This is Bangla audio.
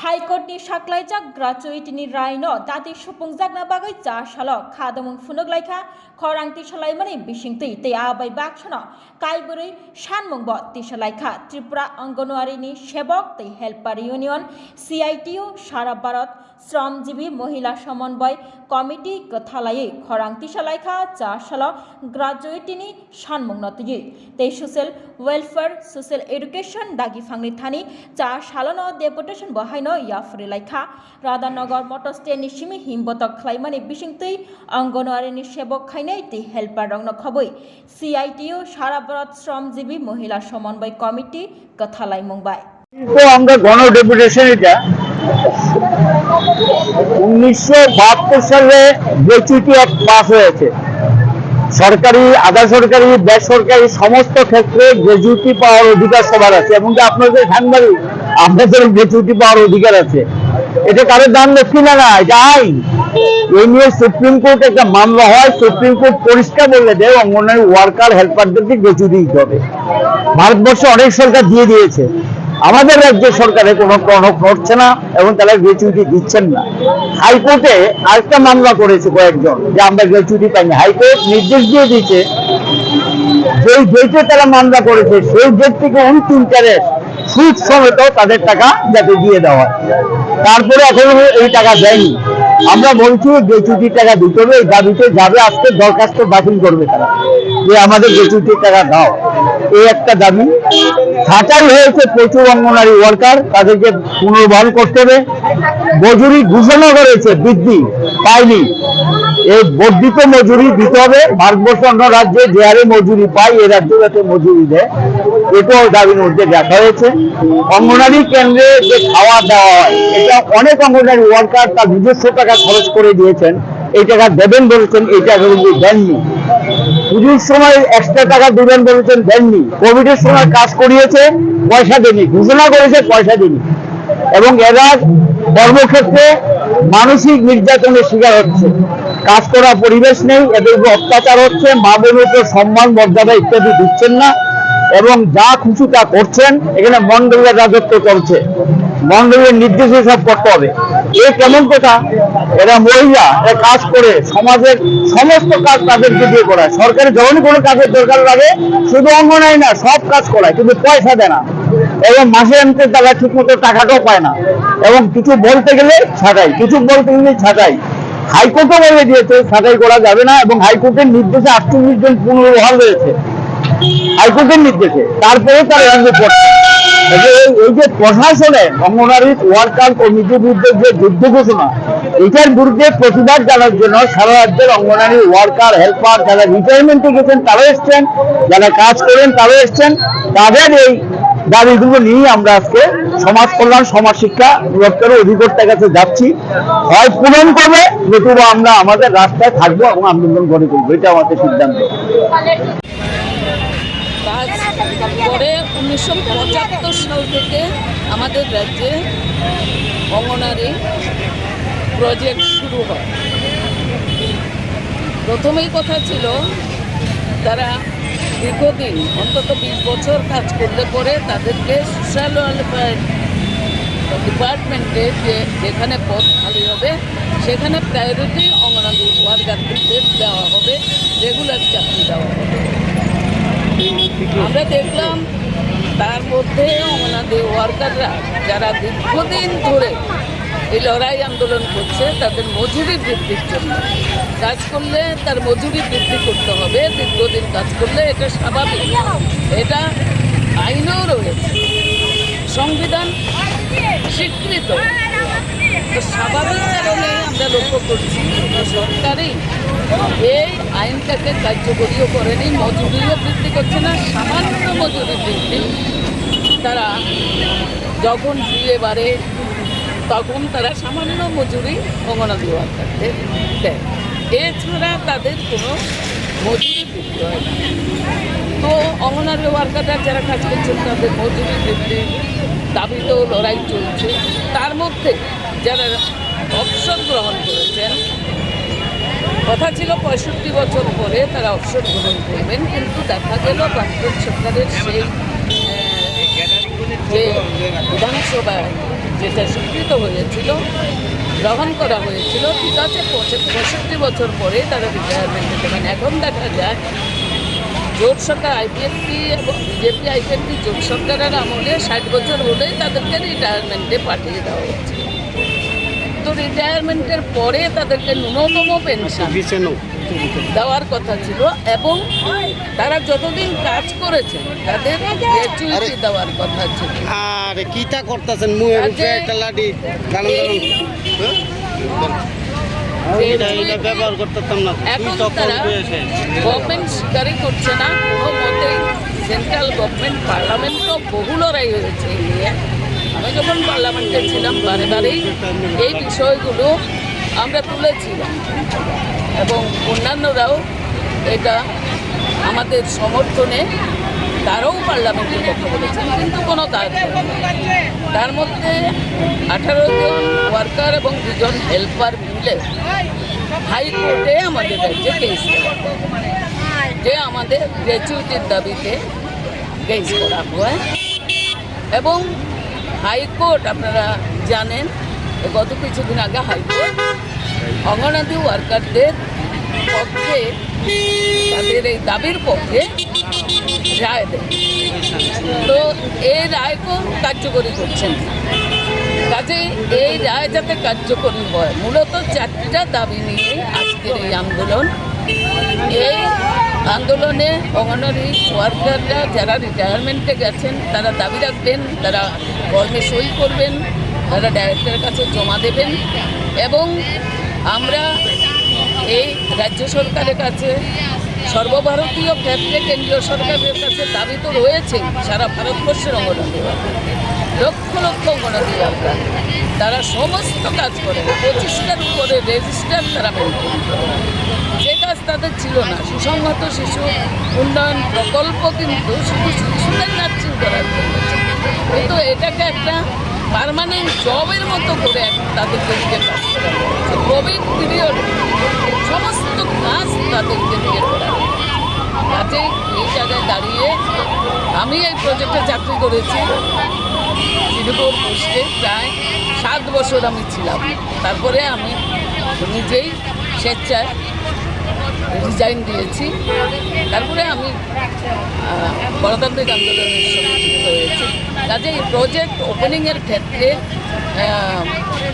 हाइकोर्टनि साख्लायजाक ग्राजुएटनि रायनो दाति सुफुंजाकना बागै जा सालक खादोमोन फुनुगलायखा खरांति सलायमानि बिसिंति ते आबाय बाक्सनो कायबोरै सानमुंब तिसलायखा त्रिपुरा अंगनवाड़ीनि सेवक ते हेल्पार यूनियन सीआईटीयू सारा भारत श्रमजीवी महिला समन्वय कमिटी कथालायै खरांति सलायखा जा सालो ग्राजुएटनि सानमुंनतयै ते सोशल वेलफेयर सोशल एडुकेशन दागि फांनि थानि जा सालनो डेपुटेशन बहायनो याफुरि लायखा राधानगर मोटर स्टेनि सिमी हिमबतक खलायमानि बिसिंतै अंगनवाड़ीनि सेवक खायनै ते हेल्पार रंनो खबै सीआईटीयू सारा भारत श्रमजीवी महिला समन्वय कमिटी कथालाय मुंबाय तो আমরা গণ ডেপুটেশন এটা 1972 সালে গ্র্যাচুইটি অ্যাক্ট পাস হয়েছে। সরকারি আধা সরকারি বেসরকারি সমস্ত ক্ষেত্রে গ্র্যাচুইটি পাওয়ার অধিকার সবার আছে এবং আপনাদের সাংবাদিক আপনাদের গ্র্যাচুইটি পাওয়ার অধিকার আছে। এটা কারো দান লক্ষ্মী না, এটা আইন। এই নিয়ে সুপ্রিম কোর্ট একটা মামলা হয়, সুপ্রিম কোর্ট পরিষ্কার বলে দেয় অঙ্গনওয়াড়ি ওয়ার্কার হেল্পারদেরকে গ্র্যাচুইটি দিতে হবে। ভারতবর্ষে অনেক সরকার দিয়ে দিয়েছে, আমাদের রাজ্য সরকারে কোনো টনক নড়ছে না এবং তারা গ্র্যাচুইটি দিচ্ছেন না। হাইকোর্টে আরেকটা মামলা করেছে কয়েকজন যে আমরা গ্র্যাচুইটি পাইনি। হাইকোর্ট নির্দেশ দিয়ে দিয়েছে যেই ডেটে তারা মামলা করেছে সেই ডেট থেকে ইন্টারেস্ট সুদ সমেত তাদের টাকা যাতে দিয়ে দেওয়া হয়। তারপরে এখনো এই টাকা দেয়নি। আমরা বলছি গ্র্যাচুইটির টাকা দিতে হবে, এই দাবিতে যাবে, আজকে দরখাস্ত দাখিল করবে তারা যে আমাদের গ্র্যাচুইটির টাকা দাও, এই একটা দাবি। ছাঁটাই হয়েছে প্রচুর অঙ্গনওয়াড়ি ওয়ার্কার, তাদেরকে পুনর্বহাল করতে হবে। মজুরি ঘোষণা করেছে, বৃদ্ধি পায়নি, এই বর্ধিত মজুরি দিতে হবে। ভারতবর্ষ অন্য রাজ্যে যে হারে মজুরি পায় এ রাজ্যে যাতে মজুরি দেয়, এটাও দাবির মধ্যে দেখা হয়েছে। অঙ্গনওয়াড়ি কেন্দ্রে যে খাওয়া দেওয়া হয় এটা অনেক অঙ্গনওয়াড়ি ওয়ার্কার তার নিজস্ব টাকা খরচ করে দিয়েছেন, এই টাকা দেবেন বলেছেন, এই টাকা কিন্তু দেননি। পুজোর সময় এক্সট্রা টাকা দেবেন বলেছেন, দেননি। কোভিডের সময় কাজ করিয়েছে, পয়সা দেয়নি, ঘোষণা করেছে, পয়সা দেয়নি। এবং এরা কর্মক্ষেত্রে মানসিক নির্যাতনের শিকার হচ্ছে, কাজ করার পরিবেশ নেই, এদের উপর অত্যাচার হচ্ছে, মা বোনের উপর সম্মান মর্যাদা ইত্যাদি দিচ্ছেন না এবং যা খুশি তা করছেন। এখানে মন্ডলের রাজত্ব চলছে, মন্ডলের নির্দেশে সব করতে হবে। এ কেমন কথা? এরা মহিলা, এরা কাজ করে সমাজের সমস্ত কাজ তাদেরকে দিয়ে করায়। সরকারি যখনই কোনো কাজের দরকার লাগে শুধু অঙ্গনওয়াড়ি না সব কাজ করায়, কিন্তু পয়সা দেয় না এবং মাসে আনতে তারা ঠিক মতো টাকাটাও পায় না এবং কিছু বলতে গেলে ছাঁটাই, কিছু বলতে গেলে ছাঁটাই। হাইকোর্টও বলে দিয়েছে ছাঁটাই করা যাবে না এবং হাইকোর্টের নির্দেশে 48 জন পুনর্বহাল হয়েছে হাইকোর্টের নির্দেশে, তারপরে তারা কিন্তু করছে। এই যে প্রশাসনে অঙ্গনওয়াড়ি ওয়ার্কার কমিটির বিরুদ্ধে যে যুদ্ধ ঘোষণা, এটার বিরুদ্ধে প্রতিবাদ জানার জন্য সারা রাজ্যের অঙ্গনওয়াড়ি ওয়ার্কার হেল্পার যারা রিটায়ারমেন্টে গেছেন তারাও এসছেন, যারা কাজ করেন তারাও এসছেন। তাদের এই দাবিগুলো নিয়ে আমরা আজকে সমাজ কল্যাণ সমাজ শিক্ষা দপ্তরের অধিকর্তার কাছে যাচ্ছি। হয় পূরণ করবে, নতুবা আমরা আমাদের রাস্তায় থাকবো এবং আন্দোলন গড়ে তুলবো, এটা আমাদের সিদ্ধান্ত। পরে 1975 সাল থেকে আমাদের রাজ্যে অঙ্গনওয়াড়ি প্রজেক্ট শুরু হয়। প্রথমেই কথা ছিল তারা দীর্ঘদিন অন্তত 20 বছর কাজ করলে পরে তাদেরকে সোশ্যাল ওয়েলফেয়ার ডিপার্টমেন্টে যেখানে পদ খালি হবে সেখানে প্রায়োরিটি অঙ্গনওয়াড়ি ওয়ার্কারদের দেওয়া হবে, রেগুলার চাকরি দেওয়া হবে। আমরা দেখলাম তার মধ্যে অঙ্গনওয়াড়ি ওয়ার্কাররা যারা দীর্ঘদিন ধরে এই লড়াই আন্দোলন করছে তাদের মজুরি বৃদ্ধির জন্য, কাজ করলে তার মজুরি বৃদ্ধি করতে হবে, দীর্ঘদিন কাজ করলে এটা স্বাভাবিক, এটা আইনেও রয়েছে, সংবিধান স্বীকৃত। তো স্বাভাবিক কারণে আমরা লক্ষ্য করছি সরকারই এই আইনটাকে কার্যকরীও করেনি, মজুরিও বৃদ্ধি করছে না, সামান্য মজুরি বৃদ্ধি। তারা যখন দিয়ে বাড়ে তখন তারা সামান্য মজুরি অঙ্গনওয়াড়ি ওয়ার্কারদের দেয়, এছাড়া তাদের কোনো মজুরি বৃদ্ধি হয় না। তো অঙ্গনওয়াড়ি ওয়ার্কাররা যারা কাজ করছেন তাদের মজুরি বৃদ্ধির দাবিতেও লড়াই চলছে। তার মধ্যে যারা অবসর গ্রহণ করেছেন, কথা ছিল 65 বছর পরে তারা অবসর গ্রহণ করবেন, কিন্তু দেখা গেল ভারত সরকারের সেই যে বিধানসভায় যেটা স্বীকৃত হয়েছিল, গ্রহণ করা হয়েছিল, ঠিক আছে 65 বছর পরে তারা রিটায়ারমেন্টে দেবেন। এখন দেখা যায় জোট সরকার আইপিএফটি এবং বিজেপি আইপিএফটি জোট সরকারের আমলে 60 বছর হলে তাদেরকে রিটায়ারমেন্টে পাঠিয়ে দেওয়া হচ্ছে। তো রিটায়ারমেন্টের পরে তাদেরকে ন্যূনতম পেনশন দেওয়ার কথা ছিল এবং তারা যতদিন কাজ করেছেন তাদের গ্র্যাচুইটি দেওয়ার কথা ছিল। আর কিটা করতেছেন মুয়ের উপরে একটা লাঠি দাঁড়ান এটা ব্যবহার করতেতাম না। এখন তারা গভর্নমেন্ট স্বীকারই করছে না কোনো মতেই। সেন্ট্রাল গভর্নমেন্ট পার্লামেন্টও বহু লড়াই হয়েছে এই নিয়ে। আমি যখন পার্লামেন্টে ছিলাম বারেই এই বিষয়গুলো আমরা তুলেছিলাম এবং অন্যান্যরাও এটা আমাদের সমর্থনে তারাও পার্লামেন্টে কথা বলেছেন, কিন্তু কোনো কাজ হয়নি। তার মধ্যে 18 জন ওয়ার্কার এবং 2 জন হেল্পার মিলে হাইকোর্টে আমাদের রাজ্যে কেস যে আমাদের গ্র্যাচুইটির দাবিতে কেস করা হয় এবং হাইকোর্ট আপনারা জানেন গত কিছুদিন আগে হাইকোর্ট অঙ্গনাদি ওয়ার্কারদের পক্ষে তাদের এই দাবির পক্ষে রায় দেয়। তো এই রায়কেও কার্যকরী করছেন। কাজেই এই রায় যাতে কার্যকরী হয়, মূলত 4টা দাবি নিয়ে আজকের এই আন্দোলন। এই আন্দোলনে অঙ্গনওয়াড়ি ওয়ার্কাররা যারা রিটায়ারমেন্টে গেছেন তারা দাবি রাখবেন, তারা ফর্মে সই করবেন, তারা ডাইরেক্টরের কাছে জমা দেবেন এবং আমরা এই রাজ্য সরকারের কাছে, সর্বভারতীয় ক্ষেত্রে কেন্দ্রীয় সরকারের কাছে দাবি তো রয়েছেই। সারা ভারতবর্ষের অঙ্গনওয়াড়ি ওয়ার্কার, লক্ষ লক্ষ অঙ্গনওয়াড়ি ওয়ার্কার, তারা সমস্ত কাজ করেন, 25টার উপরে রেজিস্টার তারা মেনটেন করেন। যে কাজ তাদের ছিল না, সুসংহত শিশু উন্নয়ন প্রকল্প কিন্তু শুধু শিশুদের নার্সিং করার জন্য, কিন্তু এটাকে একটা পার্মানেন্ট জবের মতো করে তাদেরকে দিয়ে কাজ করা হয়েছে। কোভিড পিরিয়ড সমস্ত কাজ তাদেরকে দিয়ে করা হয়েছে। কাজে এই জায়গায় দাঁড়িয়ে আমি এই প্রজেক্টে চাকরি করেছি শ্রীনগর পোস্টে প্রায় 7 বছর আমি ছিলাম। তারপরে আমি নিজেই স্বেচ্ছায় রিজাইন দিয়েছি। তারপরে আমি গণতান্ত্রিক আন্দোলনের সঙ্গে যুক্ত হয়েছি। কাজে এই প্রজেক্ট ওপেনিংয়ের ক্ষেত্রে